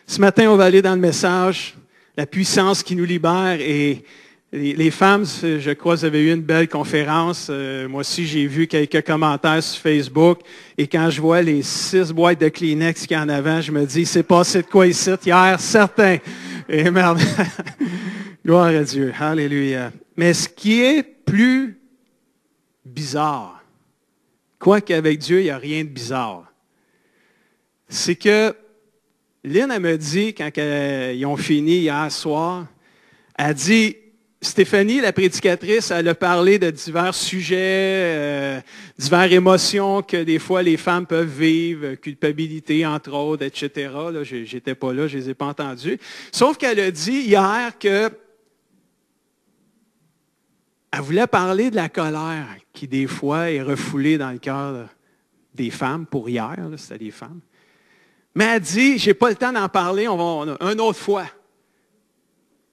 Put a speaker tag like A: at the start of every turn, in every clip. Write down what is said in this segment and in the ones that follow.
A: Ce matin, on va aller dans le message, la puissance qui nous libère. Et les femmes, je crois, vous avez eu une belle conférence. Moi aussi, j'ai vu quelques commentaires sur Facebook. Et quand je vois les 6 boîtes de Kleenex qu'il y a en avant, je me dis, c'est passé de quoi ici hier, certain. Et merde. Gloire à Dieu. Alléluia. Mais ce qui est plus bizarre, quoi qu'avec Dieu, il n'y a rien de bizarre, c'est que Lynn, elle me dit, quand ils ont fini hier soir, elle dit, Stéphanie, la prédicatrice, elle a parlé de divers sujets, diverses émotions que des fois les femmes peuvent vivre, culpabilité entre autres, etc. Là, j'étais pas là, je les ai pas entendus. Sauf qu'elle a dit hier que elle voulait parler de la colère qui des fois est refoulée dans le cœur des femmes, pour hier, là, c'était des femmes. Mais elle dit, j'ai pas le temps d'en parler, on va une autre fois.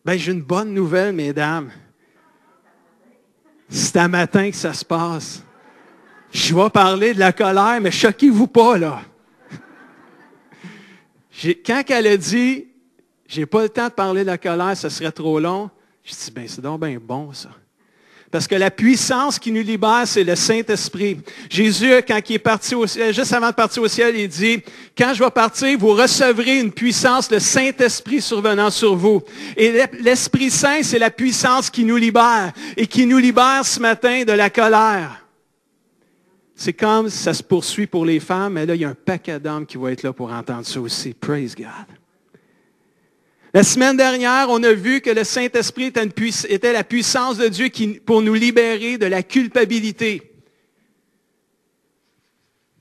A: Ben, j'ai une bonne nouvelle, mesdames. C'est à matin que ça se passe. Je vais parler de la colère, mais choquez-vous pas, là. Quand elle a dit, j'ai pas le temps de parler de la colère, ça serait trop long, je dis, ben, c'est donc bien bon, ça. Parce que la puissance qui nous libère, c'est le Saint-Esprit. Jésus, quand il est parti au ciel, juste avant de partir au ciel, il dit, quand je vais partir, vous recevrez une puissance, le Saint-Esprit survenant sur vous. Et l'Esprit Saint, c'est la puissance qui nous libère et qui nous libère ce matin de la colère. C'est comme ça se poursuit pour les femmes, mais là, il y a un paquet d'hommes qui vont être là pour entendre ça aussi. Praise God. La semaine dernière, on a vu que le Saint-Esprit était la puissance de Dieu pour nous libérer de la culpabilité.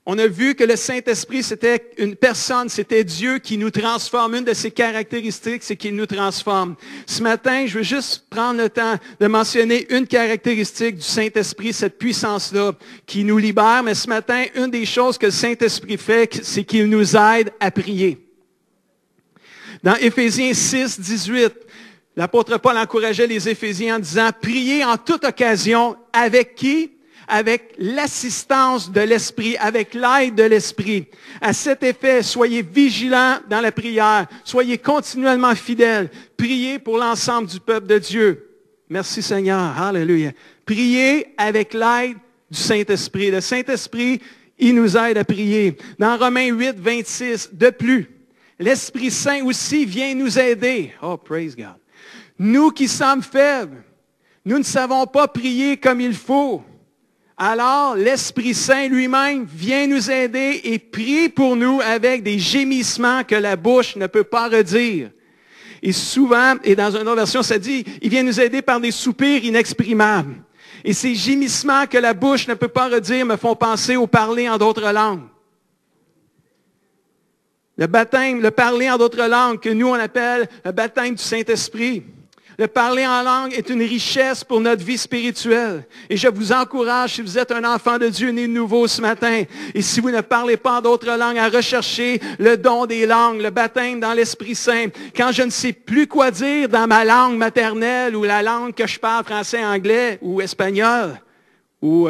A: On a vu que le Saint-Esprit, c'était une personne, c'était Dieu qui nous transforme. Une de ses caractéristiques, c'est qu'il nous transforme. Ce matin, je veux juste prendre le temps de mentionner une caractéristique du Saint-Esprit, cette puissance-là qui nous libère. Mais ce matin, une des choses que le Saint-Esprit fait, c'est qu'il nous aide à prier. Dans Éphésiens 6, 18, l'apôtre Paul encourageait les Éphésiens en disant, priez en toute occasion, avec qui? Avec l'assistance de l'Esprit, avec l'aide de l'Esprit. À cet effet, soyez vigilants dans la prière, soyez continuellement fidèles, priez pour l'ensemble du peuple de Dieu. Merci Seigneur, alléluia. Priez avec l'aide du Saint-Esprit. Le Saint-Esprit, il nous aide à prier. Dans Romains 8, 26, de plus, l'Esprit Saint aussi vient nous aider. Oh, praise God. Nous qui sommes faibles, nous ne savons pas prier comme il faut. Alors, l'Esprit Saint lui-même vient nous aider et prie pour nous avec des gémissements que la bouche ne peut pas redire. Et souvent, et dans une autre version, ça dit, il vient nous aider par des soupirs inexprimables. Et ces gémissements que la bouche ne peut pas redire me font penser au parler en d'autres langues. Le baptême, le parler en d'autres langues, que nous on appelle le baptême du Saint-Esprit. Le parler en langue est une richesse pour notre vie spirituelle. Et je vous encourage, si vous êtes un enfant de Dieu né de nouveau ce matin, et si vous ne parlez pas en d'autres langues, à rechercher le don des langues, le baptême dans l'Esprit Saint. Quand je ne sais plus quoi dire dans ma langue maternelle ou la langue que je parle, français, anglais ou espagnol ou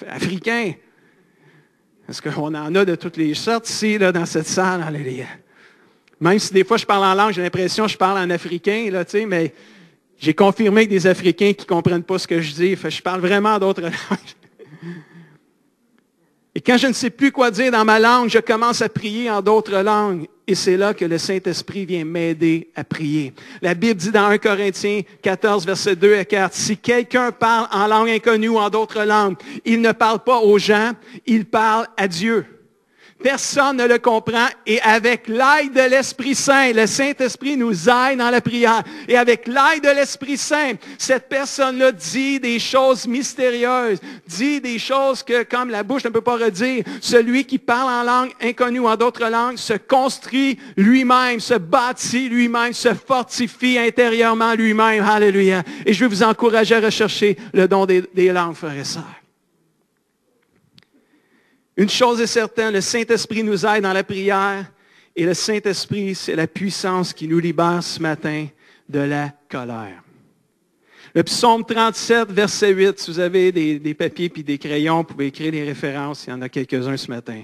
A: africain, parce qu'on en a de toutes les sortes ici, là, dans cette salle. Alléluia. Même si des fois je parle en langue, j'ai l'impression que je parle en africain, là, mais j'ai confirmé avec des Africains qui ne comprennent pas ce que je dis. Je parle vraiment d'autres langues. Et quand je ne sais plus quoi dire dans ma langue, je commence à prier en d'autres langues. Et c'est là que le Saint-Esprit vient m'aider à prier. La Bible dit dans 1 Corinthiens 14, versets 2 à 4, « Si quelqu'un parle en langue inconnue ou en d'autres langues, il ne parle pas aux gens, il parle à Dieu. » Personne ne le comprend et avec l'aide de l'Esprit Saint, le Saint-Esprit nous aide dans la prière. Et avec l'aide de l'Esprit Saint, cette personne-là dit des choses mystérieuses, dit des choses que, comme la bouche ne peut pas redire, celui qui parle en langue inconnue ou en d'autres langues se construit lui-même, se bâtit lui-même, se fortifie intérieurement lui-même. Alléluia. Et je veux vous encourager à rechercher le don des langues, frères et sœurs. Une chose est certaine, le Saint-Esprit nous aide dans la prière et le Saint-Esprit, c'est la puissance qui nous libère ce matin de la colère. Le psaume 37, verset 8, si vous avez des papiers et des crayons, vous pouvez écrire les références, il y en a quelques-uns ce matin.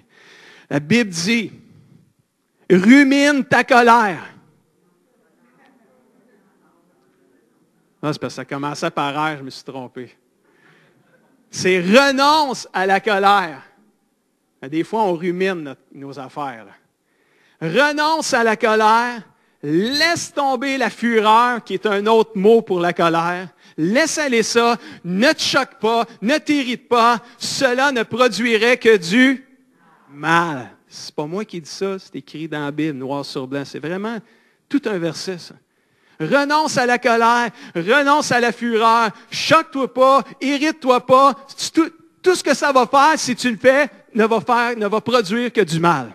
A: La Bible dit, Rumine ta colère. Ah, c'est parce que ça commençait par R, je me suis trompé. C'est renonce à la colère. Des fois, on rumine nos affaires. Là. Renonce à la colère. Laisse tomber la fureur, qui est un autre mot pour la colère. Laisse aller ça. Ne te choque pas. Ne t'irrite pas. Cela ne produirait que du mal. C'est pas moi qui dis ça. C'est écrit dans la Bible, noir sur blanc. C'est vraiment tout un verset, ça. Renonce à la colère, renonce à la fureur, choque-toi pas, irrite-toi pas. Tout ce que ça va faire, si tu le fais, ne va produire que du mal.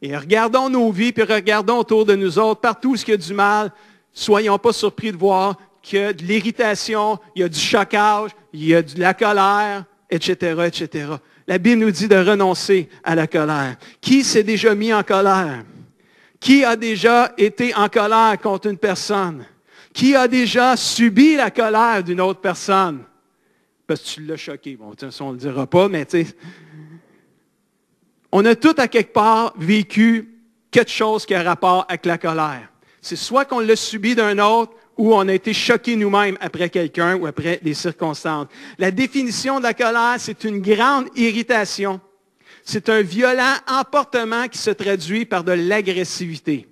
A: Et regardons nos vies, puis regardons autour de nous autres, partout où il y a du mal, soyons pas surpris de voir qu'il y a de l'irritation, il y a du chocage, il y a de la colère, etc., etc. La Bible nous dit de renoncer à la colère. Qui s'est déjà mis en colère? Qui a déjà été en colère contre une personne? Qui a déjà subi la colère d'une autre personne? Parce que tu l'as choqué. Bon, ça, on ne le dira pas, mais tu sais. On a tous à quelque part vécu quelque chose qui a rapport avec la colère. C'est soit qu'on l'a subi d'un autre, ou on a été choqué nous-mêmes après quelqu'un ou après des circonstances. La définition de la colère, c'est une grande irritation. C'est un violent emportement qui se traduit par de l'agressivité.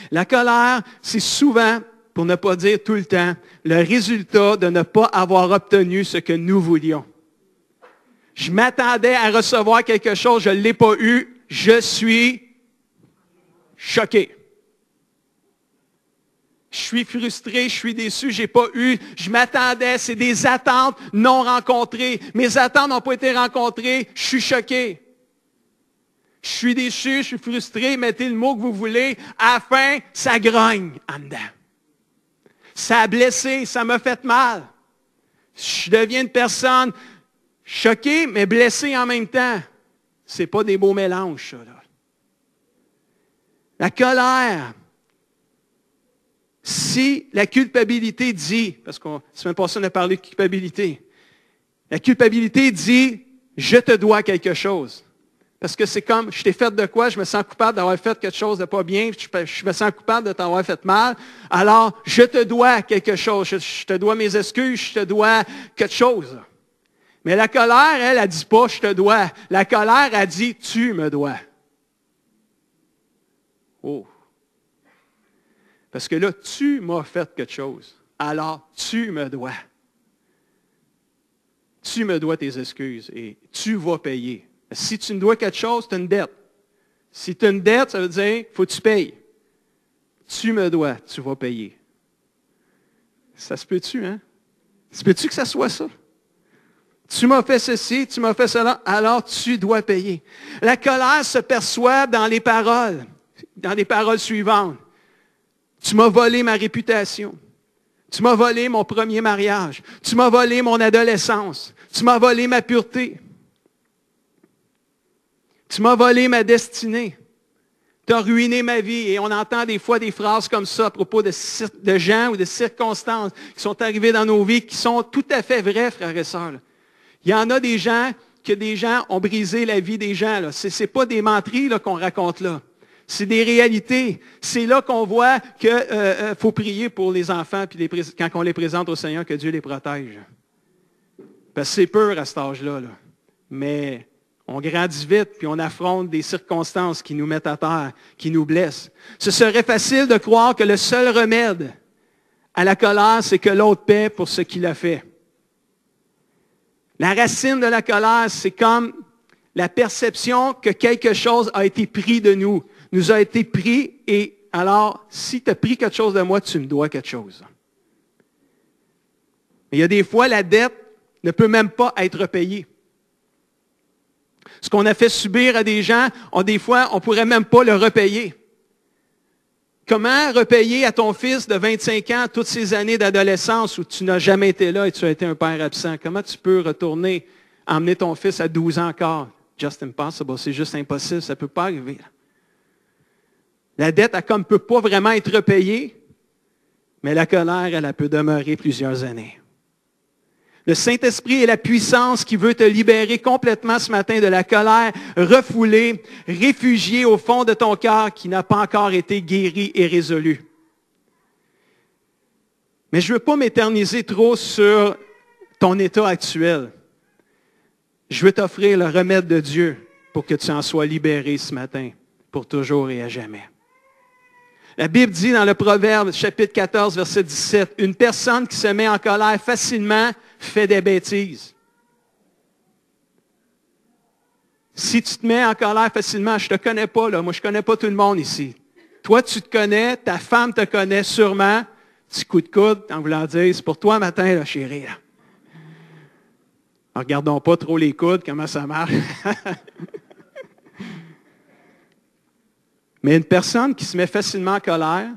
A: La colère, c'est souvent, pour ne pas dire tout le temps, le résultat de ne pas avoir obtenu ce que nous voulions. Je m'attendais à recevoir quelque chose, je ne l'ai pas eu, je suis choqué. Je suis frustré, je suis déçu, je n'ai pas eu, je m'attendais, c'est des attentes non rencontrées. Mes attentes n'ont pas été rencontrées, je suis choqué. Je suis déçu, je suis frustré, mettez le mot que vous voulez. À la fin, ça grogne en dedans. Ça a blessé, ça m'a fait mal. Je deviens une personne choquée, mais blessée en même temps. Ce n'est pas des beaux mélanges, ça. Là. La colère. Si la culpabilité dit, parce que la semaine passée, on a parlé de culpabilité. La culpabilité dit, je te dois quelque chose. Parce que c'est comme, je t'ai fait de quoi, je me sens coupable d'avoir fait quelque chose de pas bien, je me sens coupable de t'avoir fait mal, alors je te dois quelque chose, je te dois mes excuses, je te dois quelque chose. Mais la colère, elle ne dit pas, je te dois. La colère, elle dit, tu me dois. Oh! Parce que là, tu m'as fait quelque chose. Alors, tu me dois. Tu me dois tes excuses et tu vas payer. Si tu me dois quelque chose, tu as une dette. Si tu as une dette, ça veut dire qu'il faut que tu payes. Tu me dois, tu vas payer. Ça se peut-tu, hein? Se peut-tu que ça soit ça? Tu m'as fait ceci, tu m'as fait cela, alors tu dois payer. La colère se perçoit dans les paroles suivantes. Tu m'as volé ma réputation. Tu m'as volé mon premier mariage. Tu m'as volé mon adolescence. Tu m'as volé ma pureté. Tu m'as volé ma destinée. Tu as ruiné ma vie. Et on entend des fois des phrases comme ça à propos de gens ou de circonstances qui sont arrivées dans nos vies qui sont tout à fait vraies, frères et sœurs. Il y en a des gens ont brisé la vie des gens. Ce n'est pas des menteries qu'on raconte là. C'est des réalités. C'est là qu'on voit qu'il faut prier pour les enfants puis quand on les présente au Seigneur, que Dieu les protège. Parce que c'est peur à cet âge-là. Là. Mais on grandit vite puis on affronte des circonstances qui nous mettent à terre, qui nous blessent. Ce serait facile de croire que le seul remède à la colère, c'est que l'autre paie pour ce qu'il a fait. La racine de la colère, c'est comme la perception que quelque chose a été pris de nous. Nous a été pris et alors, si tu as pris quelque chose de moi, tu me dois quelque chose. Mais il y a des fois, la dette ne peut même pas être payée. Ce qu'on a fait subir à des gens, des fois, on ne pourrait même pas le repayer. Comment repayer à ton fils de 25 ans toutes ces années d'adolescence où tu n'as jamais été là et tu as été un père absent? Comment tu peux retourner, emmener ton fils à 12 ans encore? Just impossible, c'est juste impossible, ça ne peut pas arriver. La dette, elle ne peut pas vraiment être repayée, mais la colère, elle peut demeurer plusieurs années. Le Saint-Esprit est la puissance qui veut te libérer complètement ce matin de la colère refoulée, réfugiée au fond de ton cœur qui n'a pas encore été guéri et résolu. Mais je ne veux pas m'éterniser trop sur ton état actuel. Je veux t'offrir le remède de Dieu pour que tu en sois libéré ce matin, pour toujours et à jamais. La Bible dit dans le Proverbe, chapitre 14, verset 17, « Une personne qui se met en colère facilement fait des bêtises. » Si tu te mets en colère facilement, je ne te connais pas, là. Moi je ne connais pas tout le monde ici. Toi, tu te connais, ta femme te connaît sûrement. Petit coup de coude, en voulant dire, c'est pour toi matin, là, chérie. Là. Regardons pas trop les coudes, comment ça marche. Mais une personne qui se met facilement en colère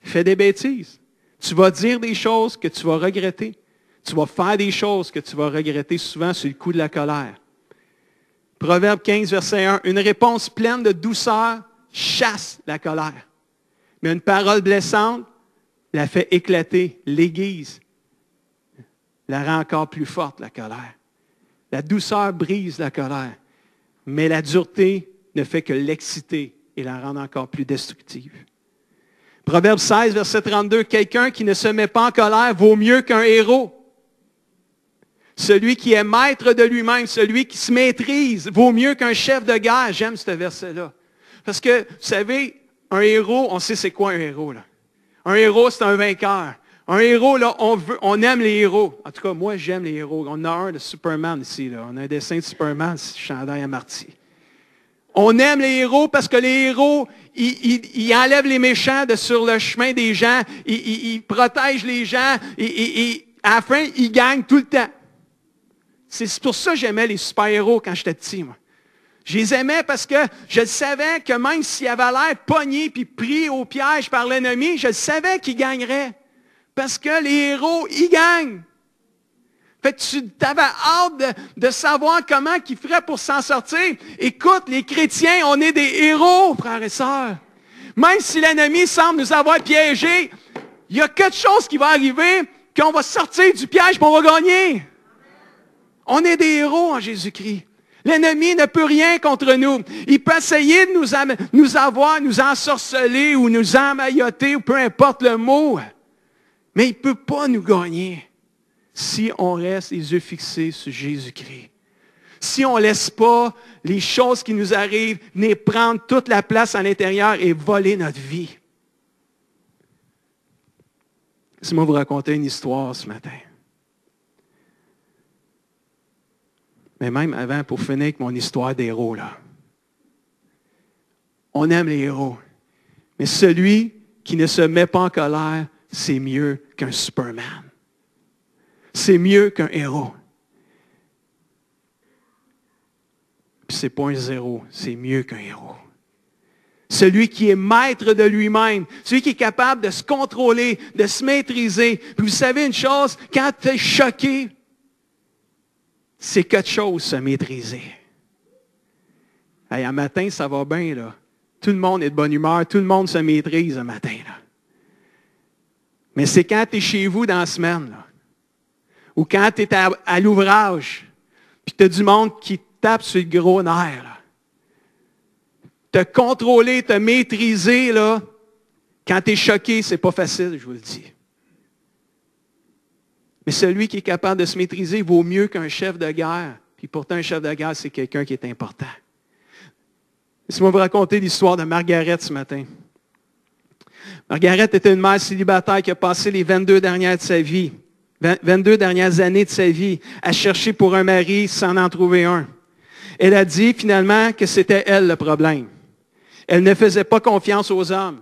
A: fait des bêtises. Tu vas dire des choses que tu vas regretter. Tu vas faire des choses que tu vas regretter souvent sur le coup de la colère. Proverbe 15, verset 1. Une réponse pleine de douceur chasse la colère. Mais une parole blessante la fait éclater, l'aiguise, la rend encore plus forte, la colère. La douceur brise la colère, mais la dureté ne fait que l'exciter et la rendre encore plus destructive. Proverbe 16, verset 32, quelqu'un qui ne se met pas en colère vaut mieux qu'un héros. Celui qui est maître de lui-même, celui qui se maîtrise, vaut mieux qu'un chef de guerre. J'aime ce verset-là. Parce que, vous savez, un héros, on sait c'est quoi un héros, là. Un héros, c'est un vainqueur. Un héros, là, on aime les héros. En tout cas, moi, j'aime les héros. On a un de Superman ici, là. On a un dessin de Superman, chandail à Marty. On aime les héros parce que les héros, ils enlèvent les méchants sur le chemin des gens. Ils protègent les gens. À la fin, ils gagnent tout le temps. C'est pour ça que j'aimais les super-héros quand j'étais petit, moi. Je les aimais parce que je savais que même s'ils avaient l'air pognés puis pris au piège par l'ennemi, je savais qu'ils gagneraient. Parce que les héros, ils gagnent. Fait que tu avais hâte de savoir comment ils feraient pour s'en sortir. Écoute, les chrétiens, on est des héros, frères et sœurs. Même si l'ennemi semble nous avoir piégés, il y a quelque chose qui va arriver, qu'on va sortir du piège et on va gagner. On est des héros en Jésus-Christ. L'ennemi ne peut rien contre nous. Il peut essayer de nous ensorceler ou nous emmailloter, ou peu importe le mot. Mais il ne peut pas nous gagner si on reste les yeux fixés sur Jésus-Christ. Si on ne laisse pas les choses qui nous arrivent venir prendre toute la place à l'intérieur et voler notre vie. Laissez-moi vous raconter une histoire ce matin. Mais même avant, pour finir avec mon histoire d'héros, là. On aime les héros. Mais celui qui ne se met pas en colère, c'est mieux qu'un Superman. C'est mieux qu'un héros. Puis c'est pas un zéro, c'est mieux qu'un héros. Celui qui est maître de lui-même, celui qui est capable de se contrôler, de se maîtriser. Puis vous savez une chose, quand tu es choqué, c'est quelque chose, se maîtriser. Hey, un matin, ça va bien, là. Tout le monde est de bonne humeur, tout le monde se maîtrise un matin, là. Mais c'est quand tu es chez vous dans la semaine, là. Ou quand tu es à l'ouvrage, puis tu as du monde qui tape sur le gros nerf, là. Te contrôler, te maîtriser, là, quand tu es choqué, c'est pas facile, je vous le dis. Mais celui qui est capable de se maîtriser vaut mieux qu'un chef de guerre. Puis pourtant, un chef de guerre, c'est quelqu'un qui est important. Laissez-moi vous raconter l'histoire de Margaret ce matin. Margaret était une mère célibataire qui a passé les 22 dernières années de sa vie à chercher pour un mari sans en trouver un. Elle a dit finalement que c'était elle le problème. Elle ne faisait pas confiance aux hommes.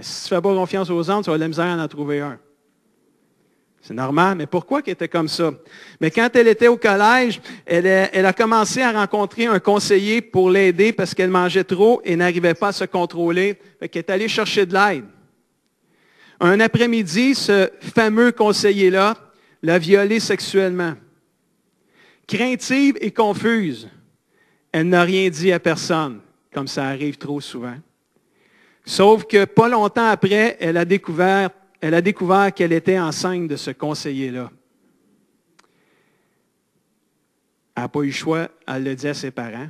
A: Si tu ne fais pas confiance aux hommes, tu vas avoir de la misère à en trouver un. C'est normal, mais pourquoi qu'elle était comme ça? Mais quand elle était au collège, elle a commencé à rencontrer un conseiller pour l'aider parce qu'elle mangeait trop et n'arrivait pas à se contrôler. Fait qu'elle est allée chercher de l'aide. Un après-midi, ce fameux conseiller-là l'a violée sexuellement. Craintive et confuse, elle n'a rien dit à personne, comme ça arrive trop souvent. Sauf que pas longtemps après, elle a découvert qu'elle était enceinte de ce conseiller-là. Elle n'a pas eu le choix, elle l'a dit à ses parents.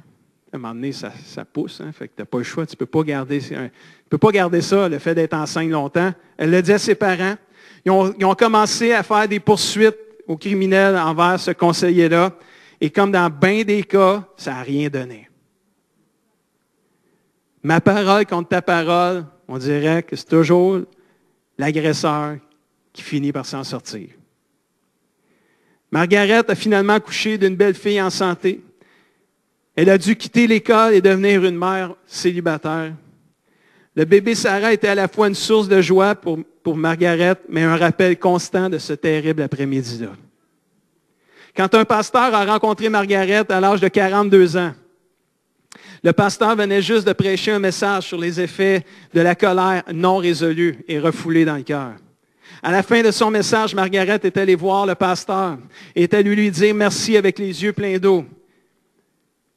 A: À un moment donné, ça pousse, hein, fait que tu n'as pas le choix, tu ne peux pas garder ça, le fait d'être enceinte longtemps. Elle l'a dit à ses parents. Ils ont commencé à faire des poursuites aux criminels envers ce conseiller-là. Et comme dans bien des cas, ça n'a rien donné. Ma parole contre ta parole, on dirait que c'est toujours l'agresseur qui finit par s'en sortir. Margaret a finalement accouché d'une belle fille en santé. Elle a dû quitter l'école et devenir une mère célibataire. Le bébé Sarah était à la fois une source de joie pour Margaret, mais un rappel constant de ce terrible après-midi-là. Quand un pasteur a rencontré Margaret à l'âge de 42 ans, le pasteur venait juste de prêcher un message sur les effets de la colère non résolue et refoulée dans le cœur. À la fin de son message, Margaret est allée voir le pasteur et est allée lui dire merci avec les yeux pleins d'eau.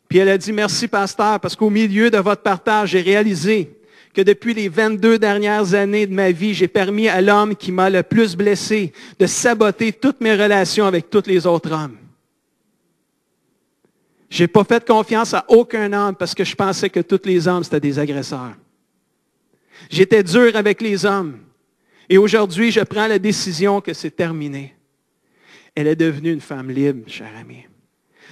A: Puis elle a dit, merci pasteur, parce qu'au milieu de votre partage, j'ai réalisé que depuis les 22 dernières années de ma vie, j'ai permis à l'homme qui m'a le plus blessé de saboter toutes mes relations avec tous les autres hommes. Je n'ai pas fait confiance à aucun homme parce que je pensais que tous les hommes, c'était des agresseurs. J'étais dur avec les hommes. Et aujourd'hui, je prends la décision que c'est terminé. Elle est devenue une femme libre, cher ami.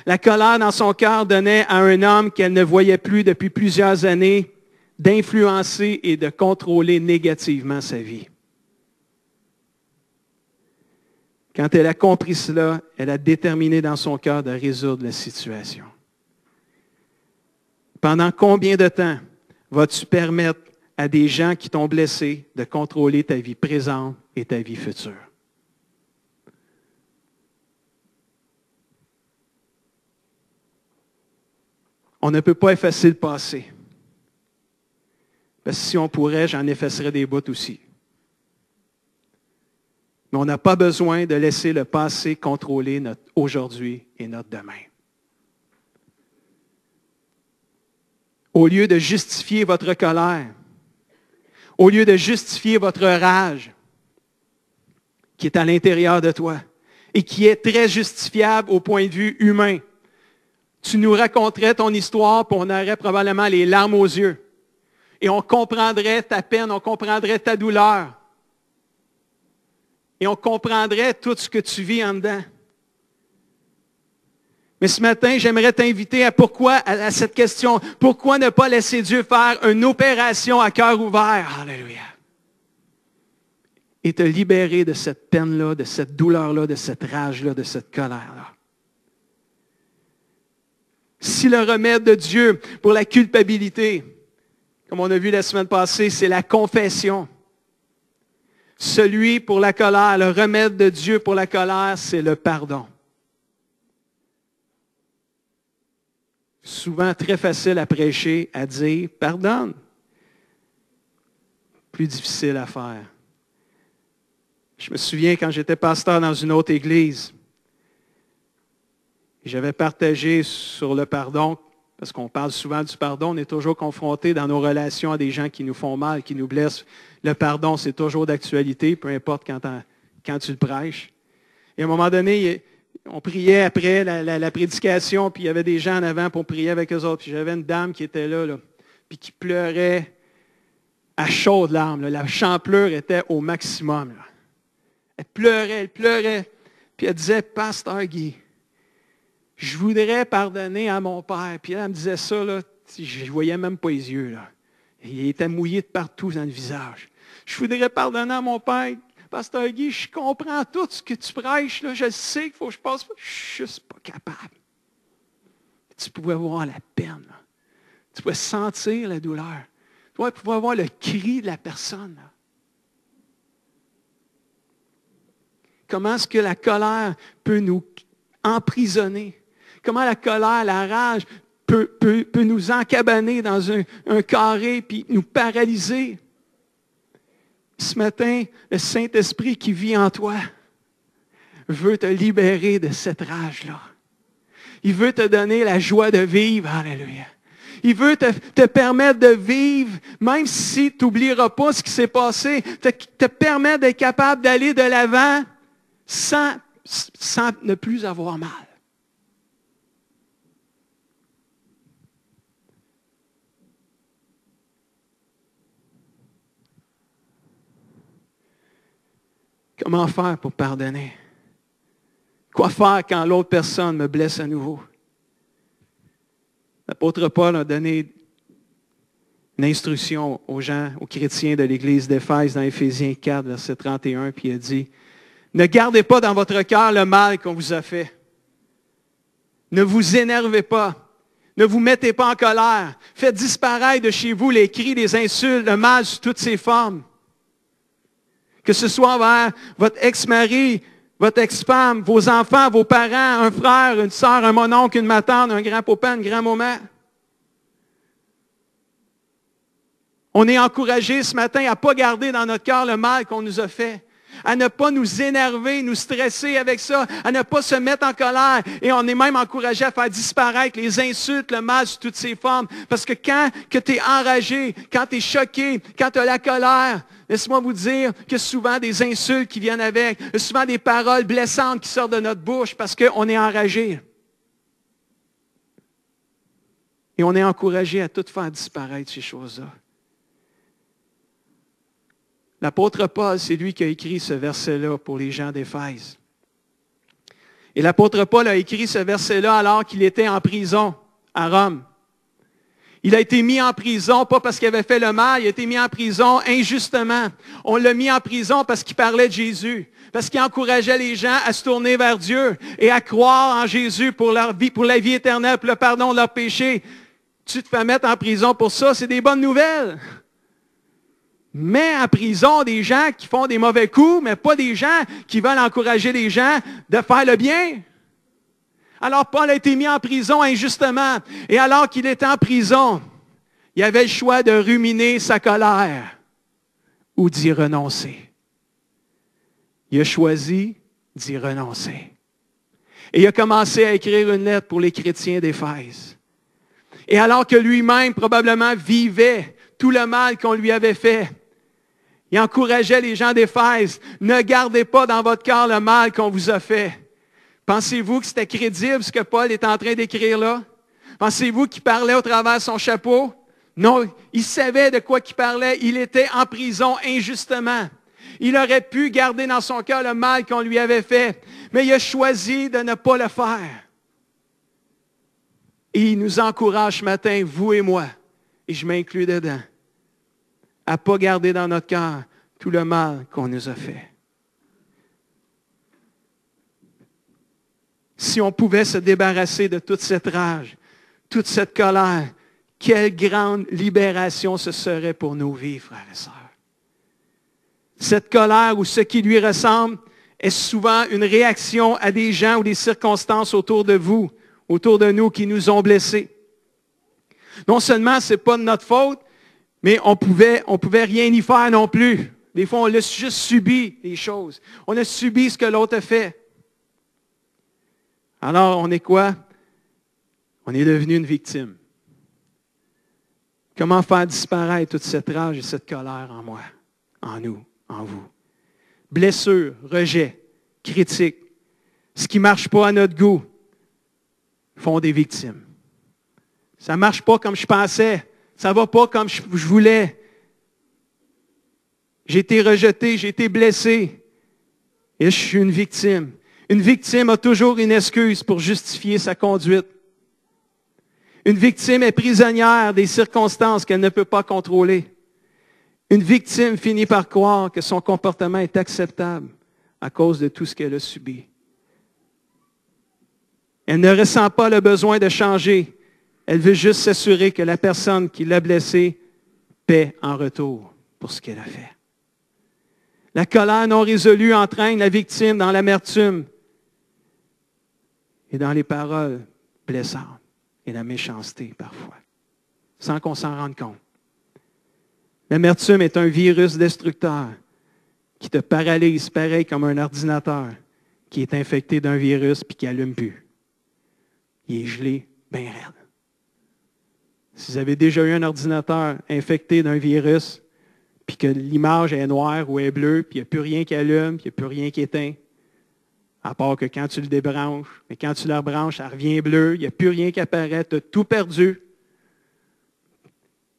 A: La colère dans son cœur donnait à un homme qu'elle ne voyait plus depuis plusieurs années d'influencer et de contrôler négativement sa vie. Quand elle a compris cela, elle a déterminé dans son cœur de résoudre la situation. Pendant combien de temps vas-tu permettre à des gens qui t'ont blessé de contrôler ta vie présente et ta vie future? On ne peut pas effacer le passé. Parce que si on pourrait, j'en effacerais des bouts aussi. Mais on n'a pas besoin de laisser le passé contrôler notre aujourd'hui et notre demain. Au lieu de justifier votre colère, au lieu de justifier votre rage qui est à l'intérieur de toi et qui est très justifiable au point de vue humain, tu nous raconterais ton histoire, puis on aurait probablement les larmes aux yeux. Et on comprendrait ta peine, on comprendrait ta douleur. Et on comprendrait tout ce que tu vis en dedans. Mais ce matin, j'aimerais t'inviter à cette question. Pourquoi ne pas laisser Dieu faire une opération à cœur ouvert? Alléluia. Et te libérer de cette peine-là, de cette douleur-là, de cette rage-là, de cette colère-là. Si le remède de Dieu pour la culpabilité, comme on a vu la semaine passée, c'est la confession. Celui pour la colère, le remède de Dieu pour la colère, c'est le pardon. Souvent très facile à prêcher, à dire, pardonne. Plus difficile à faire. Je me souviens quand j'étais pasteur dans une autre église, j'avais partagé sur le pardon, parce qu'on parle souvent du pardon, on est toujours confronté dans nos relations à des gens qui nous font mal, qui nous blessent. Le pardon, c'est toujours d'actualité, peu importe quand tu le prêches. Et à un moment donné, on priait après la prédication, puis il y avait des gens en avant pour prier avec eux autres. Puis j'avais une dame qui était là, puis qui pleurait à chaudes larmes. Là. La champlure était au maximum. Là. Elle pleurait. Puis elle disait, Pasteur Guy, je voudrais pardonner à mon père. Puis elle me disait ça, là, je ne voyais même pas les yeux. Là. Il était mouillé de partout dans le visage. Je voudrais pardonner à mon père. Pasteur Guy, je comprends tout ce que tu prêches. Là. Je sais qu'il faut que je passe. Je ne suis juste pas capable. Tu pouvais voir la peine. Là. Tu pouvais sentir la douleur. Tu pouvais voir le cri de la personne. Là. Comment est-ce que la colère peut nous emprisonner? Comment la colère, la rage peut nous encabaner dans un carré puis nous paralyser? Ce matin, le Saint-Esprit qui vit en toi veut te libérer de cette rage-là. Il veut te donner la joie de vivre. Alléluia. Il veut te permettre de vivre, même si tu n'oublieras pas ce qui s'est passé, te permettre d'être capable d'aller de l'avant sans ne plus avoir mal. Comment faire pour pardonner? Quoi faire quand l'autre personne me blesse à nouveau? L'apôtre Paul a donné une instruction aux gens, aux chrétiens de l'Église d'Éphèse dans Éphésiens 4, verset 31, puis il a dit, « Ne gardez pas dans votre cœur le mal qu'on vous a fait. Ne vous énervez pas. Ne vous mettez pas en colère. Faites disparaître de chez vous les cris, les insultes, le mal sous toutes ses formes. Que ce soit envers votre ex-mari, votre ex-femme, vos enfants, vos parents, un frère, une sœur, un mononcle, une matante, un grand-papa, une grand-maman. » On est encouragé ce matin à ne pas garder dans notre cœur le mal qu'on nous a fait, à ne pas nous énerver, nous stresser avec ça, à ne pas se mettre en colère. Et on est même encouragé à faire disparaître les insultes, le mal sous toutes ses formes. Parce que quand tu es enragé, quand tu es choqué, quand tu as la colère, laisse-moi vous dire qu'il y a souvent des insultes qui viennent avec, il y a souvent des paroles blessantes qui sortent de notre bouche parce qu'on est enragé. Et on est encouragé à tout faire disparaître ces choses-là. L'apôtre Paul, c'est lui qui a écrit ce verset-là pour les gens d'Éphèse. Et l'apôtre Paul a écrit ce verset-là alors qu'il était en prison à Rome. Il a été mis en prison, pas parce qu'il avait fait le mal, il a été mis en prison injustement. On l'a mis en prison parce qu'il parlait de Jésus, parce qu'il encourageait les gens à se tourner vers Dieu et à croire en Jésus pour leur vie, pour la vie éternelle, pour le pardon de leurs péchés. Tu te fais mettre en prison pour ça, c'est des bonnes nouvelles. Mais en prison des gens qui font des mauvais coups, mais pas des gens qui veulent encourager les gens de faire le bien. Alors Paul a été mis en prison injustement. Et alors qu'il était en prison, il avait le choix de ruminer sa colère ou d'y renoncer. Il a choisi d'y renoncer. Et il a commencé à écrire une lettre pour les chrétiens d'Éphèse. Et alors que lui-même probablement vivait tout le mal qu'on lui avait fait, il encourageait les gens d'Éphèse, ne gardez pas dans votre cœur le mal qu'on vous a fait. Pensez-vous que c'était crédible ce que Paul est en train d'écrire là? Pensez-vous qu'il parlait au travers de son chapeau? Non, il savait de quoi il parlait. Il était en prison injustement. Il aurait pu garder dans son cœur le mal qu'on lui avait fait, mais il a choisi de ne pas le faire. Et il nous encourage ce matin, vous et moi, et je m'inclus dedans, à ne pas garder dans notre cœur tout le mal qu'on nous a fait. Si on pouvait se débarrasser de toute cette rage, toute cette colère, quelle grande libération ce serait pour nos vies, frères et sœurs. Cette colère ou ce qui lui ressemble est souvent une réaction à des gens ou des circonstances autour de vous, autour de nous qui nous ont blessés. Non seulement ce n'est pas de notre faute, mais on pouvait rien y faire non plus. Des fois, on a juste subi les choses. On a subi ce que l'autre a fait. Alors, on est quoi? On est devenu une victime. Comment faire disparaître toute cette rage et cette colère en moi, en nous, en vous? Blessure, rejet, critique, ce qui ne marche pas à notre goût, font des victimes. Ça ne marche pas comme je pensais. Ça ne va pas comme je voulais. J'ai été rejeté, j'ai été blessé. Et je suis une victime. Une victime a toujours une excuse pour justifier sa conduite. Une victime est prisonnière des circonstances qu'elle ne peut pas contrôler. Une victime finit par croire que son comportement est acceptable à cause de tout ce qu'elle a subi. Elle ne ressent pas le besoin de changer. Elle veut juste s'assurer que la personne qui l'a blessée paie en retour pour ce qu'elle a fait. La colère non résolue entraîne la victime dans l'amertume et dans les paroles blessantes et la méchanceté parfois, sans qu'on s'en rende compte. L'amertume est un virus destructeur qui te paralyse pareil comme un ordinateur qui est infecté d'un virus puis qui n'allume plus. Il est gelé bien raide. Si vous avez déjà eu un ordinateur infecté d'un virus, puis que l'image est noire ou est bleue, puis il n'y a plus rien qui allume, puis il n'y a plus rien qui éteint, à part que quand tu le débranches, mais quand tu le rebranches, ça revient bleu, il n'y a plus rien qui apparaît, tu as tout perdu.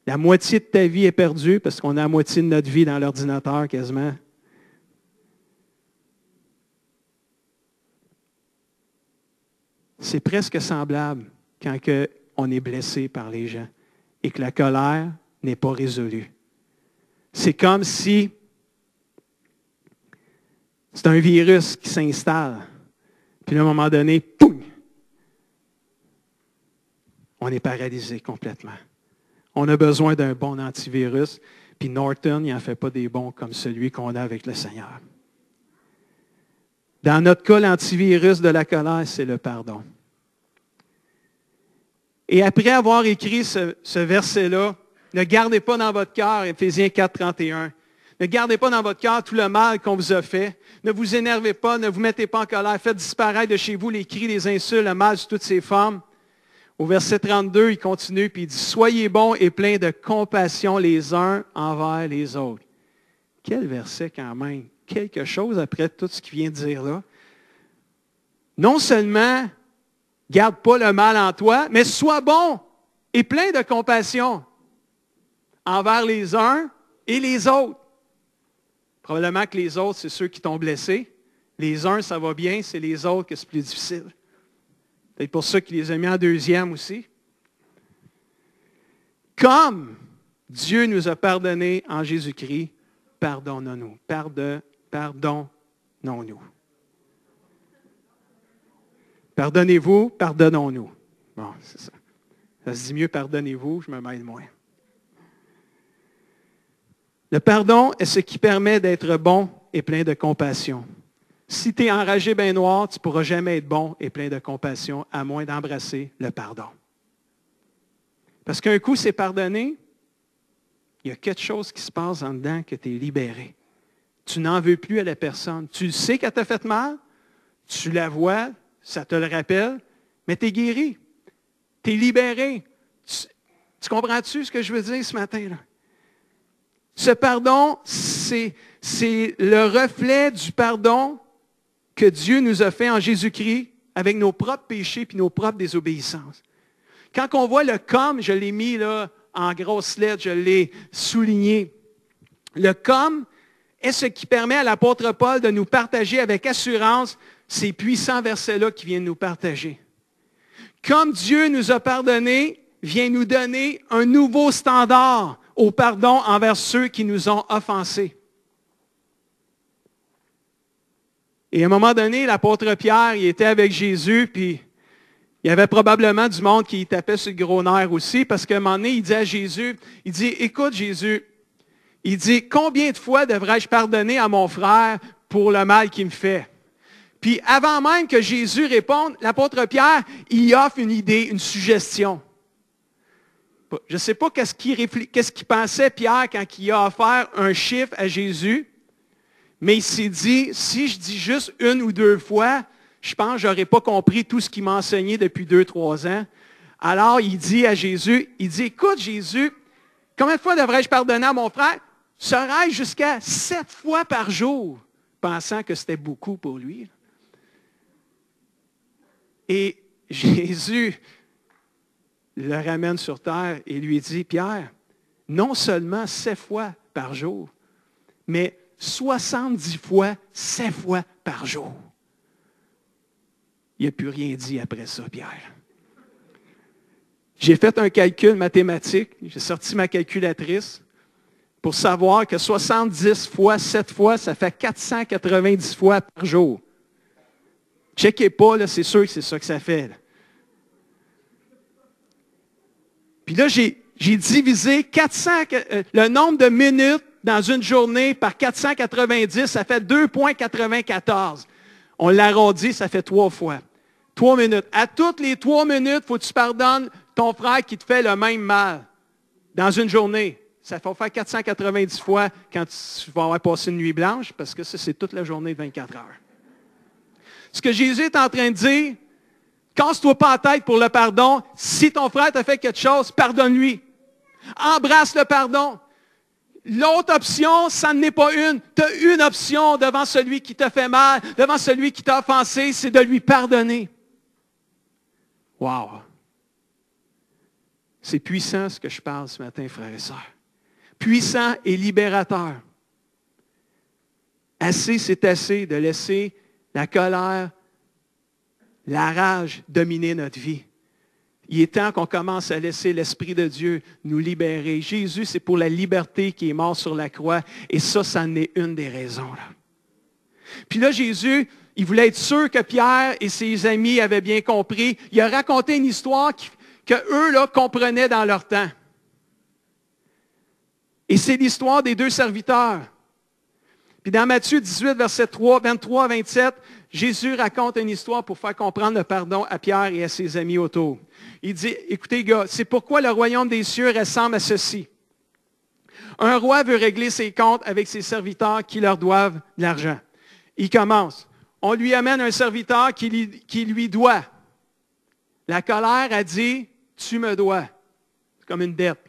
A: La moitié de ta vie est perdue, parce qu'on a la moitié de notre vie dans l'ordinateur quasiment. C'est presque semblable quand on est blessé par les gens et que la colère n'est pas résolue. C'est comme si c'est un virus qui s'installe. Puis à un moment donné, poum! On est paralysé complètement. On a besoin d'un bon antivirus. Puis Norton, il n'en fait pas des bons comme celui qu'on a avec le Seigneur. Dans notre cas, l'antivirus de la colère, c'est le pardon. Et après avoir écrit ce verset-là, ne gardez pas dans votre cœur, Éphésiens 4, 31, ne gardez pas dans votre cœur tout le mal qu'on vous a fait. Ne vous énervez pas, ne vous mettez pas en colère. Faites disparaître de chez vous les cris, les insultes, le mal sous toutes ses formes. Au verset 32, il continue, puis il dit, « Soyez bons et pleins de compassion les uns envers les autres. » Quel verset quand même. Quelque chose après tout ce qu'il vient de dire là. Non seulement garde pas le mal en toi, mais sois bon et plein de compassion envers les uns et les autres. Probablement que les autres, c'est ceux qui t'ont blessé. Les uns, ça va bien, c'est les autres que c'est plus difficile. C'est pour ça qu'il les a mis en deuxième aussi. Comme Dieu nous a pardonné en Jésus-Christ, pardonnons-nous. Pardonnons-nous. Pardonnez-vous, pardonnons-nous. Bon, c'est ça. Ça se dit mieux, pardonnez-vous, je me mêle moins. Le pardon est ce qui permet d'être bon et plein de compassion. Si tu es enragé bien noir, tu ne pourras jamais être bon et plein de compassion, à moins d'embrasser le pardon. Parce qu'un coup, c'est pardonné, il y a quelque chose qui se passe en dedans que tu es libéré. Tu n'en veux plus à la personne. Tu sais qu'elle t'a fait mal, tu la vois, ça te le rappelle, mais tu es guéri. Tu es libéré. Tu comprends-tu ce que je veux dire ce matin-là? Ce pardon, c'est le reflet du pardon que Dieu nous a fait en Jésus-Christ avec nos propres péchés et nos propres désobéissances. Quand on voit le « comme », je l'ai mis là en grosses lettres, je l'ai souligné. Le « comme » est ce qui permet à l'apôtre Paul de nous partager avec assurance ces puissants versets-là qui viennent nous partager. Comme Dieu nous a pardonné, vient nous donner un nouveau standard au pardon envers ceux qui nous ont offensés. Et à un moment donné, l'apôtre Pierre, il était avec Jésus, puis il y avait probablement du monde qui tapait sur le gros nerf aussi, parce qu'à un moment donné, il dit à Jésus, il dit, « Écoute Jésus, il dit, combien de fois devrais-je pardonner à mon frère pour le mal qu'il me fait? » Puis avant même que Jésus réponde, l'apôtre Pierre, il offre une idée, une suggestion. Je ne sais pas qu'est-ce qu'il pensait Pierre quand il a offert un chiffre à Jésus, mais il s'est dit, si je dis juste une ou deux fois, je pense que je n'aurais pas compris tout ce qu'il m'a enseigné depuis 2-3 ans. Alors il dit à Jésus, il dit, écoute Jésus, combien de fois devrais-je pardonner à mon frère? Serais-je jusqu'à 7 fois par jour, pensant que c'était beaucoup pour lui. Et Jésus le ramène sur terre et lui dit, Pierre, non seulement 7 fois par jour, mais 70 fois, 7 fois par jour. Il n'a plus rien dit après ça, Pierre. J'ai fait un calcul mathématique, j'ai sorti ma calculatrice pour savoir que 70 fois, 7 fois, ça fait 490 fois par jour. Checkez pas, là, c'est sûr que c'est ça que ça fait. Là. Puis là, j'ai divisé le nombre de minutes dans une journée par 490, ça fait 2,94. On l'arrondit, ça fait 3 fois. 3 minutes. À toutes les 3 minutes, il faut que tu pardonnes ton frère qui te fait le même mal dans une journée. Ça fait faire 490 fois quand tu vas avoir passé une nuit blanche, parce que ça, c'est toute la journée de 24 heures. Ce que Jésus est en train de dire, casse-toi pas la tête pour le pardon. Si ton frère t'a fait quelque chose, pardonne-lui. Embrasse le pardon. L'autre option, ça n'est pas une. Tu as une option devant celui qui t'a fait mal, devant celui qui t'a offensé, c'est de lui pardonner. Wow! C'est puissant ce que je parle ce matin, frères et sœurs. Puissant et libérateur. Assez, c'est assez de laisser la colère la rage dominer notre vie. Il est temps qu'on commence à laisser l'Esprit de Dieu nous libérer. Jésus, c'est pour la liberté qui est mort sur la croix. Et ça en est une des raisons. Là. Puis là, Jésus, il voulait être sûr que Pierre et ses amis avaient bien compris. Il a raconté une histoire qu'eux là, comprenaient dans leur temps. Et c'est l'histoire des deux serviteurs. Puis dans Matthieu 18, verset 23 à 27, Jésus raconte une histoire pour faire comprendre le pardon à Pierre et à ses amis autour. Il dit, écoutez gars, c'est pourquoi le royaume des cieux ressemble à ceci. Un roi veut régler ses comptes avec ses serviteurs qui leur doivent de l'argent. Il commence. On lui amène un serviteur qui lui doit. La colère a dit, tu me dois. C'est comme une dette.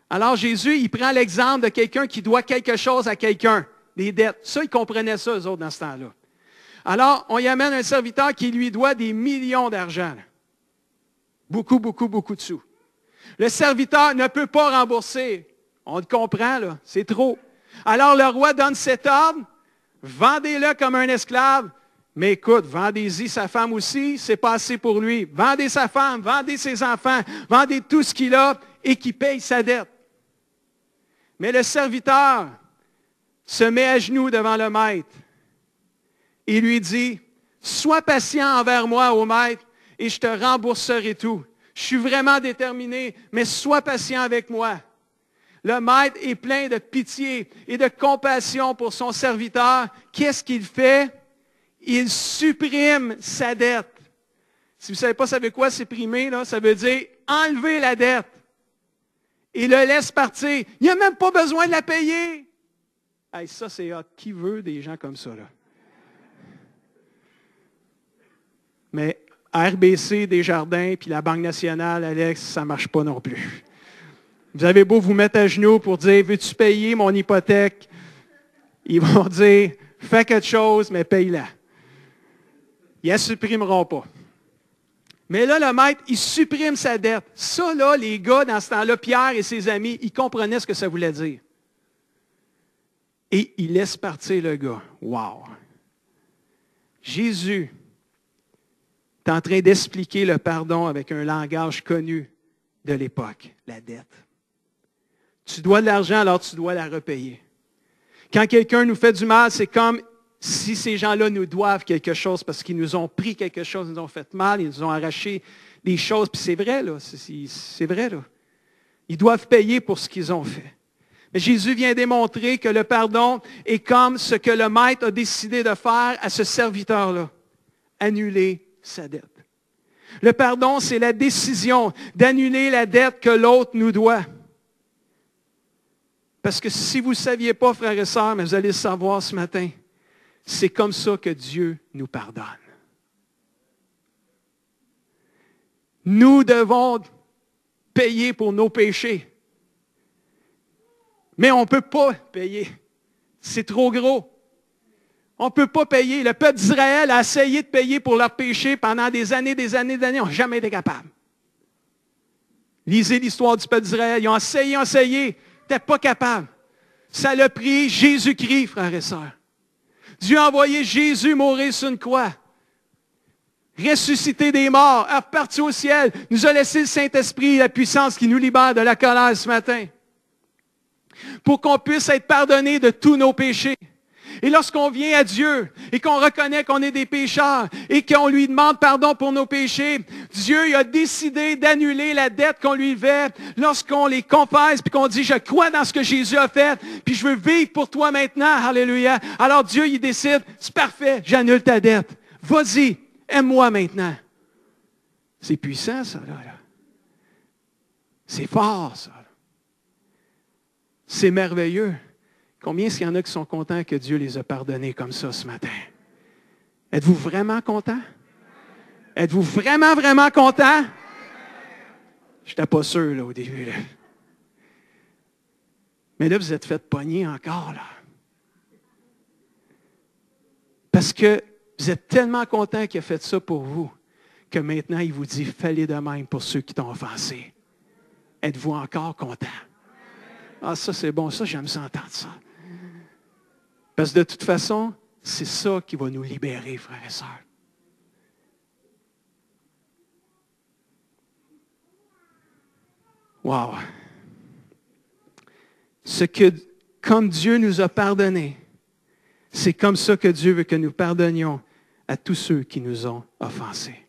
A: Alors Jésus, il prend l'exemple de quelqu'un qui doit quelque chose à quelqu'un, des dettes. Ça, ils comprenaient ça, eux autres, dans ce temps-là. Alors, on y amène un serviteur qui lui doit des millions d'argent. Beaucoup, beaucoup, beaucoup de sous. Le serviteur ne peut pas rembourser. On le comprend, là. C'est trop. Alors, le roi donne cet ordre. Vendez-le comme un esclave. Mais écoute, vendez-y sa femme aussi, c'est pas assez pour lui. Vendez sa femme, vendez ses enfants, vendez tout ce qu'il a et qu'il paye sa dette. Mais le serviteur se met à genoux devant le maître et lui dit, sois patient envers moi, ô maître, et je te rembourserai tout. Je suis vraiment déterminé, mais sois patient avec moi. Le maître est plein de pitié et de compassion pour son serviteur. Qu'est-ce qu'il fait? Il supprime sa dette. Si vous ne savez pas ça veut quoi supprimer, là, ça veut dire enlever la dette. Il le laisse partir. Il n'a même pas besoin de la payer. Hey, ça, c'est hot. Qui veut des gens comme ça, là? Mais RBC, Desjardins, puis la Banque nationale, Alex, ça ne marche pas non plus. Vous avez beau vous mettre à genoux pour dire, veux-tu payer mon hypothèque? Ils vont dire, fais quelque chose, mais paye-la. Ils ne la supprimeront pas. Mais là, le maître, il supprime sa dette. Ça, là, les gars, dans ce temps-là, Pierre et ses amis, ils comprenaient ce que ça voulait dire. Et il laisse partir le gars. Wow! Jésus est en train d'expliquer le pardon avec un langage connu de l'époque, la dette. Tu dois de l'argent, alors tu dois la repayer. Quand quelqu'un nous fait du mal, c'est comme si ces gens-là nous doivent quelque chose parce qu'ils nous ont pris quelque chose, ils nous ont fait mal, ils nous ont arraché des choses. Puis c'est vrai, là. C'est vrai, là. Ils doivent payer pour ce qu'ils ont fait. Mais Jésus vient démontrer que le pardon est comme ce que le maître a décidé de faire à ce serviteur-là. Annuler sa dette. Le pardon, c'est la décision d'annuler la dette que l'autre nous doit. Parce que si vous ne saviez pas, frères et sœurs, mais vous allez le savoir ce matin, c'est comme ça que Dieu nous pardonne. Nous devons payer pour nos péchés. Mais on ne peut pas payer. C'est trop gros. On ne peut pas payer. Le peuple d'Israël a essayé de payer pour leurs péchés pendant des années. Ils n'ont jamais été capables. Lisez l'histoire du peuple d'Israël. Ils ont essayé. Ils n'étaient pas capables. Ça l'a pris Jésus-Christ, frères et sœurs. Dieu a envoyé Jésus mourir sur une croix. Ressuscité des morts, reparti au ciel, nous a laissé le Saint-Esprit, la puissance qui nous libère de la colère ce matin. Pour qu'on puisse être pardonné de tous nos péchés. Et lorsqu'on vient à Dieu et qu'on reconnaît qu'on est des pécheurs et qu'on lui demande pardon pour nos péchés, Dieu il a décidé d'annuler la dette qu'on lui devait lorsqu'on les confesse puis qu'on dit « Je crois dans ce que Jésus a fait, puis je veux vivre pour toi maintenant. » Alléluia. Alors Dieu, il décide « C'est parfait, j'annule ta dette. Vas-y, aime-moi maintenant. » C'est puissant, ça, là. C'est fort, ça. C'est merveilleux. Combien est-ce qu'il y en a qui sont contents que Dieu les a pardonnés comme ça ce matin? Êtes-vous vraiment contents? Êtes-vous vraiment, vraiment contents? Je n'étais pas sûr là, au début. Là. Mais là, vous êtes fait pogner encore. Là. Parce que vous êtes tellement contents qu'il a fait ça pour vous que maintenant, il vous dit, fallait de même pour ceux qui t'ont offensé. Êtes-vous encore contents? Ah, ça, c'est bon. Ça, j'aime ça entendre ça. Parce que de toute façon, c'est ça qui va nous libérer, frères et sœurs. Wow! Comme Dieu nous a pardonné, c'est comme ça que Dieu veut que nous pardonnions à tous ceux qui nous ont offensés.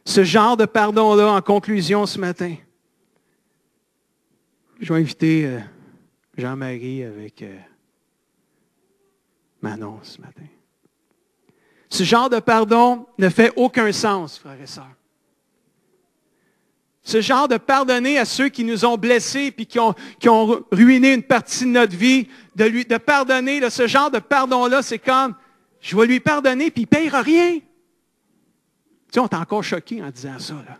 A: Ce genre de pardon-là, en conclusion ce matin, je vais inviter Jean-Marie avec Manon ce matin. Ce genre de pardon ne fait aucun sens, frères et sœurs. Ce genre de pardonner à ceux qui nous ont blessés puis qui ont ruiné une partie de notre vie, de pardonner, là, ce genre de pardon-là, c'est comme, je vais lui pardonner puis il ne paiera rien. Tu sais, on est encore choqués en disant ça, là.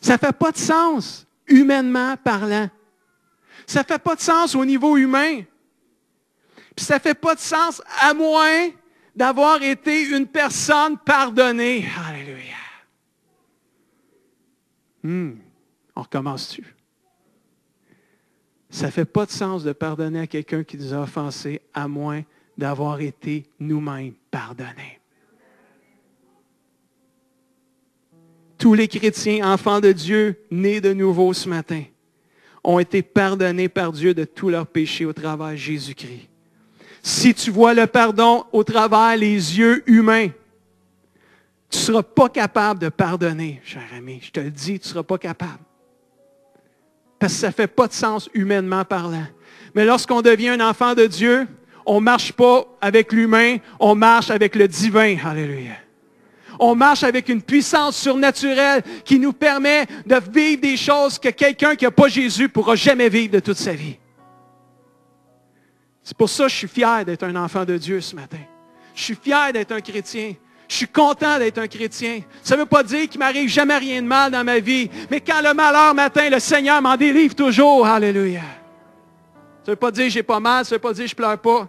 A: Ça ne fait pas de sens, humainement parlant. Ça ne fait pas de sens au niveau humain. Puis ça ne fait pas de sens à moins d'avoir été une personne pardonnée. Alléluia. On recommence-tu? Ça ne fait pas de sens de pardonner à quelqu'un qui nous a offensés à moins d'avoir été nous-mêmes pardonnés. Tous les chrétiens, enfants de Dieu, nés de nouveau ce matin, ont été pardonnés par Dieu de tous leurs péchés au travers de Jésus-Christ. Si tu vois le pardon au travers les yeux humains, tu ne seras pas capable de pardonner, cher ami. Je te le dis, tu ne seras pas capable. Parce que ça ne fait pas de sens humainement parlant. Mais lorsqu'on devient un enfant de Dieu, on ne marche pas avec l'humain, on marche avec le divin. Alléluia. On marche avec une puissance surnaturelle qui nous permet de vivre des choses que quelqu'un qui n'a pas Jésus ne pourra jamais vivre de toute sa vie. C'est pour ça que je suis fier d'être un enfant de Dieu ce matin. Je suis fier d'être un chrétien. Je suis content d'être un chrétien. Ça ne veut pas dire qu'il ne m'arrive jamais rien de mal dans ma vie. Mais quand le malheur m'atteint, le Seigneur m'en délivre toujours. Alléluia. Ça ne veut pas dire que je n'ai pas mal. Ça ne veut pas dire que je ne pleure pas.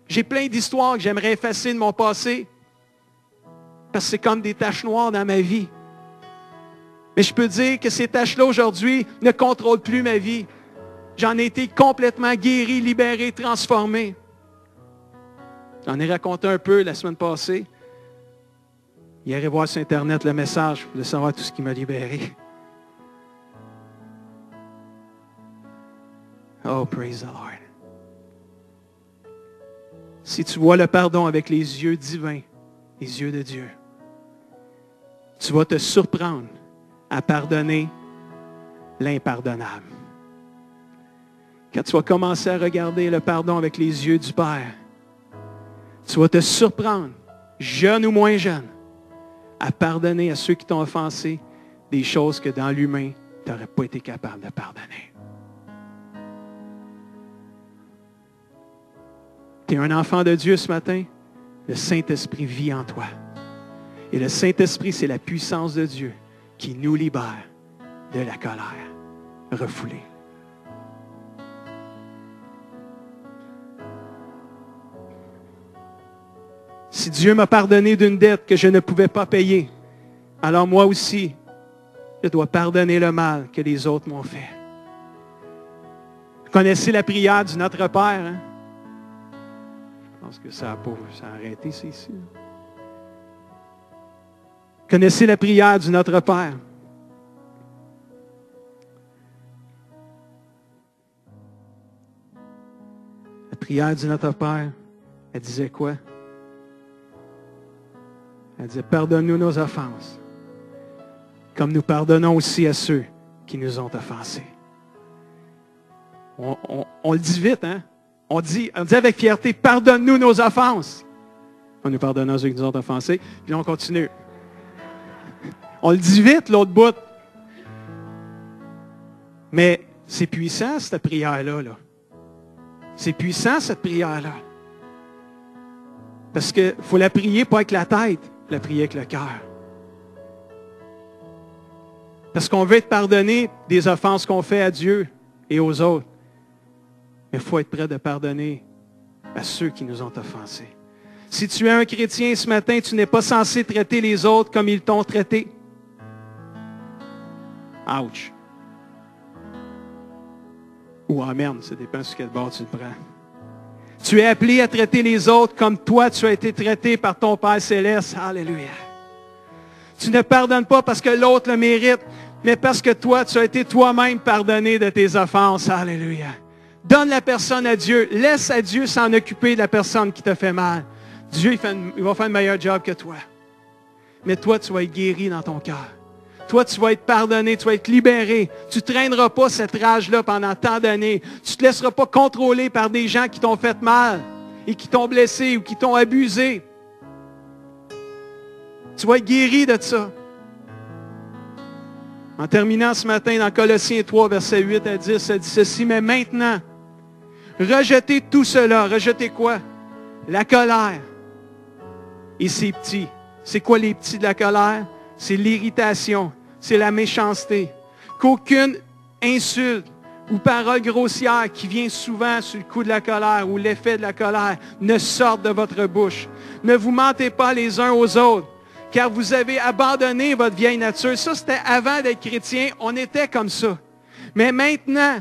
A: J'ai plein d'histoires que j'aimerais effacer de mon passé. Parce que c'est comme des taches noires dans ma vie. Mais je peux dire que ces taches-là aujourd'hui ne contrôlent plus ma vie. J'en ai été complètement guéri, libéré, transformé. J'en ai raconté un peu la semaine passée. Irez voir sur Internet le message pour savoir tout ce qui m'a libéré. Oh, praise the Lord. Si tu vois le pardon avec les yeux divins, les yeux de Dieu, tu vas te surprendre à pardonner l'impardonnable. Quand tu vas commencer à regarder le pardon avec les yeux du Père, tu vas te surprendre, jeune ou moins jeune, à pardonner à ceux qui t'ont offensé des choses que dans l'humain, tu n'aurais pas été capable de pardonner. Tu es un enfant de Dieu ce matin, le Saint-Esprit vit en toi. Et le Saint-Esprit, c'est la puissance de Dieu qui nous libère de la colère refoulée. Si Dieu m'a pardonné d'une dette que je ne pouvais pas payer, alors moi aussi, je dois pardonner le mal que les autres m'ont fait. Vous connaissez la prière du Notre Père, hein? Je pense que ça a arrêté, c'est ici. Vous connaissez la prière du Notre Père. La prière du Notre Père, elle disait quoi? Elle disait, pardonne-nous nos offenses, comme nous pardonnons aussi à ceux qui nous ont offensés. On le dit vite, hein? On dit avec fierté, pardonne-nous nos offenses. On nous pardonne à ceux qui nous ont offensés, puis on continue. On le dit vite, l'autre bout. Mais c'est puissant, cette prière-là. Là. C'est puissant, cette prière-là. Parce qu'il faut la prier pas avec la tête, la prier avec le cœur. Parce qu'on veut être pardonné des offenses qu'on fait à Dieu et aux autres. Mais il faut être prêt de pardonner à ceux qui nous ont offensés. Si tu es un chrétien ce matin, tu n'es pas censé traiter les autres comme ils t'ont traité. Ouch. Ou amen, ça dépend sur quel bord tu le prends. Tu es appelé à traiter les autres comme toi, tu as été traité par ton Père Céleste. Alléluia. Tu ne pardonnes pas parce que l'autre le mérite. mais parce que toi, tu as été toi-même pardonné de tes offenses. Alléluia. Donne la personne à Dieu. Laisse à Dieu s'en occuper de la personne qui t'a fait mal. Dieu, il va faire un meilleur job que toi. Mais toi, tu vas être guéri dans ton cœur. Toi, tu vas être pardonné, tu vas être libéré. Tu ne traîneras pas cette rage-là pendant tant d'années. Tu ne te laisseras pas contrôler par des gens qui t'ont fait mal et qui t'ont blessé ou qui t'ont abusé. Tu vas être guéri de ça. En terminant ce matin, dans Colossiens 3, versets 8 à 10, ça dit ceci, mais maintenant, rejetez tout cela. Rejetez quoi? La colère et ses petits. C'est quoi les petits de la colère? C'est l'irritation, c'est la méchanceté. Qu'aucune insulte ou parole grossière qui vient souvent sur le coup de la colère ou l'effet de la colère ne sorte de votre bouche. Ne vous mentez pas les uns aux autres, car vous avez abandonné votre vieille nature. Ça, c'était avant d'être chrétien, on était comme ça. Mais maintenant,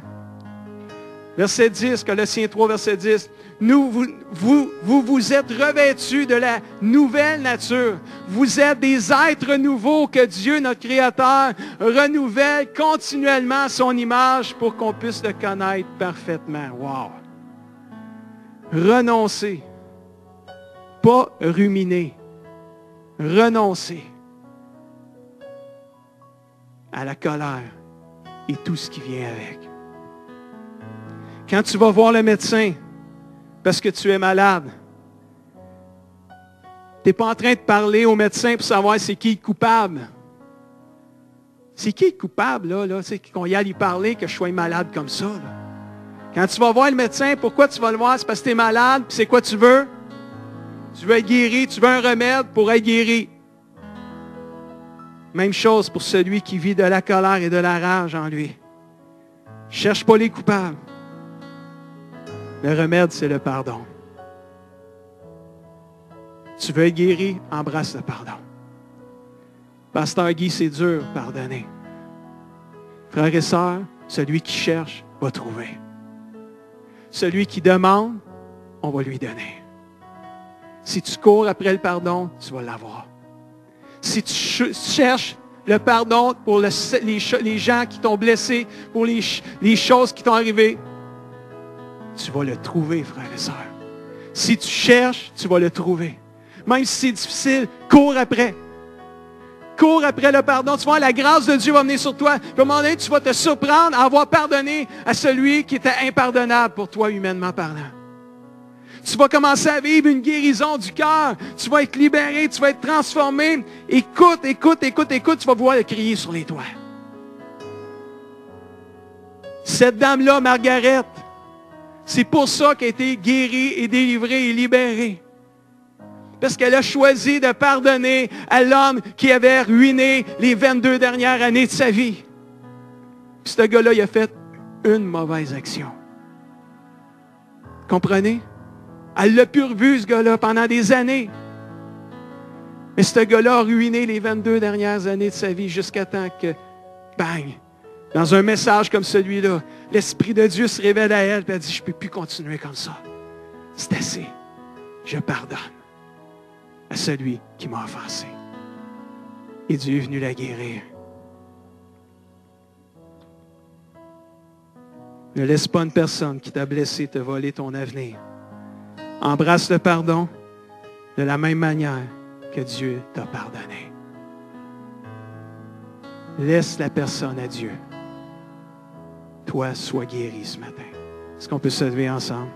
A: verset 10, Colossiens 3, verset 10, vous êtes revêtus de la nouvelle nature. Vous êtes des êtres nouveaux que Dieu, notre Créateur, renouvelle continuellement à son image pour qu'on puisse le connaître parfaitement. Wow! Renoncer. Pas ruminer. Renoncer à la colère et tout ce qui vient avec. Quand tu vas voir le médecin, parce que tu es malade. Tu n'es pas en train de parler au médecin pour savoir c'est qui le coupable. C'est qui le coupable, là? C'est qu'on y aille y parler que je sois malade comme ça. Là. Quand tu vas voir le médecin, pourquoi tu vas le voir? C'est parce que tu es malade, puis c'est quoi tu veux? Tu veux être guéri, tu veux un remède pour être guéri. Même chose pour celui qui vit de la colère et de la rage en lui. Cherche pas les coupables. Le remède, c'est le pardon. Tu veux être guéri, embrasse le pardon. Pasteur Guy, c'est dur, pardonner. Frères et sœurs, celui qui cherche va trouver. Celui qui demande, on va lui donner. Si tu cours après le pardon, tu vas l'avoir. Si tu cherches le pardon pour les gens qui t'ont blessé, pour les choses qui t'ont arrivées, tu vas le trouver, frères et sœurs. Si tu cherches, tu vas le trouver. Même si c'est difficile, cours après. Cours après le pardon. Tu vois, la grâce de Dieu va venir sur toi. Puis à un moment donné, tu vas te surprendre à avoir pardonné à celui qui était impardonnable pour toi, humainement parlant. Tu vas commencer à vivre une guérison du cœur. Tu vas être libéré, tu vas être transformé. Écoute, tu vas pouvoir le crier sur les toits. Cette dame-là, Margaret, c'est pour ça qu'elle a été guérie et délivrée et libérée. Parce qu'elle a choisi de pardonner à l'homme qui avait ruiné les 22 dernières années de sa vie. Puis ce gars-là, il a fait une mauvaise action. Comprenez? Elle l'a pu revu, ce gars-là, pendant des années. Mais ce gars-là a ruiné les 22 dernières années de sa vie jusqu'à temps que, bang, dans un message comme celui-là, l'Esprit de Dieu se révèle à elle et elle dit, je ne peux plus continuer comme ça. C'est assez. Je pardonne à celui qui m'a offensé. Et Dieu est venu la guérir. Ne laisse pas une personne qui t'a blessé te voler ton avenir. Embrasse le pardon de la même manière que Dieu t'a pardonné. Laisse la personne à Dieu. Toi, sois guéri ce matin. Est-ce qu'on peut se lever ensemble?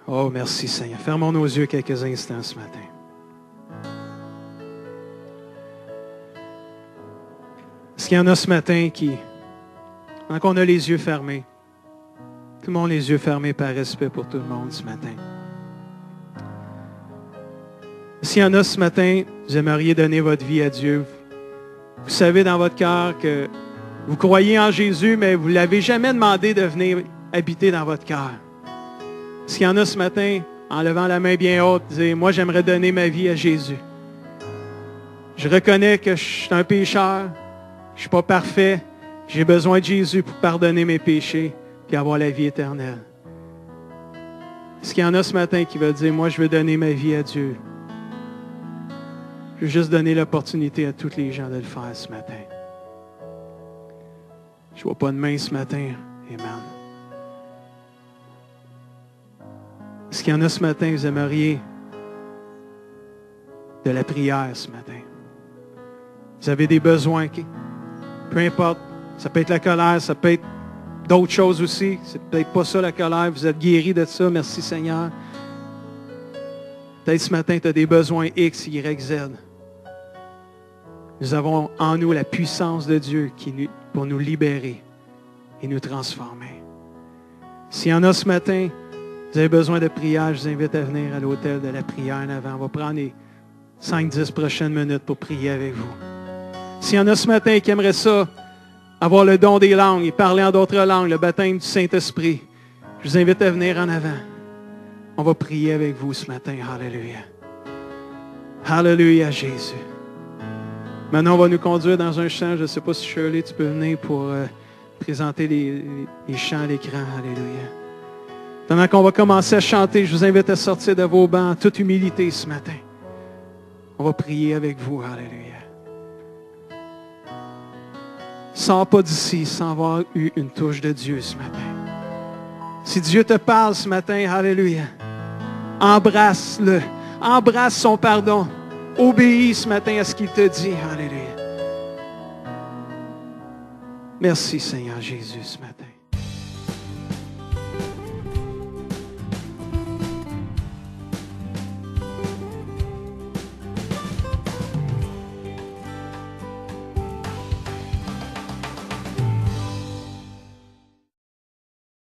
A: Oh, merci Seigneur. Fermons nos yeux quelques instants ce matin. Est-ce qu'il y en a ce matin qui, quand on a les yeux fermés, tout le monde les yeux fermés par respect pour tout le monde ce matin. S'il y en a ce matin, vous aimeriez donner votre vie à Dieu. Vous savez dans votre cœur que vous croyez en Jésus, mais vous ne l'avez jamais demandé de venir habiter dans votre cœur. S'il y en a ce matin, en levant la main bien haute, dire, moi j'aimerais donner ma vie à Jésus. Je reconnais que je suis un pécheur, je ne suis pas parfait, j'ai besoin de Jésus pour pardonner mes péchés. puis avoir la vie éternelle. Est-ce qu'il y en a ce matin qui veulent dire, moi, je veux donner ma vie à Dieu? Je veux juste donner l'opportunité à tous les gens de le faire ce matin. Je ne vois pas de main ce matin. Amen. Est-ce qu'il y en a ce matin, vous aimeriez de la prière ce matin? Vous avez des besoins, peu importe. Ça peut être la colère, ça peut être d'autres choses aussi. C'est peut-être pas ça la colère. Vous êtes guéri de ça. Merci Seigneur. Peut-être ce matin, tu as des besoins X, Y, Z. Nous avons en nous la puissance de Dieu pour nous libérer et nous transformer. S'il y en a ce matin, vous avez besoin de prière, je vous invite à venir à l'hôtel de la prière en avant. On va prendre les 5-10 prochaines minutes pour prier avec vous. S'il y en a ce matin qui aimeraient ça, avoir le don des langues et parler en d'autres langues, le baptême du Saint-Esprit, je vous invite à venir en avant. On va prier avec vous ce matin. Alléluia. Alléluia, Jésus. Maintenant, on va nous conduire dans un chant. Je ne sais pas si Shirley, tu peux venir pour présenter les chants à l'écran. Alléluia. Pendant qu'on va commencer à chanter, je vous invite à sortir de vos bancs en toute humilité ce matin. On va prier avec vous. Alléluia. Sors pas d'ici sans avoir eu une touche de Dieu ce matin. Si Dieu te parle ce matin, alléluia, embrasse-le. Embrasse son pardon. Obéis ce matin à ce qu'il te dit. Alléluia. Merci Seigneur Jésus ce matin.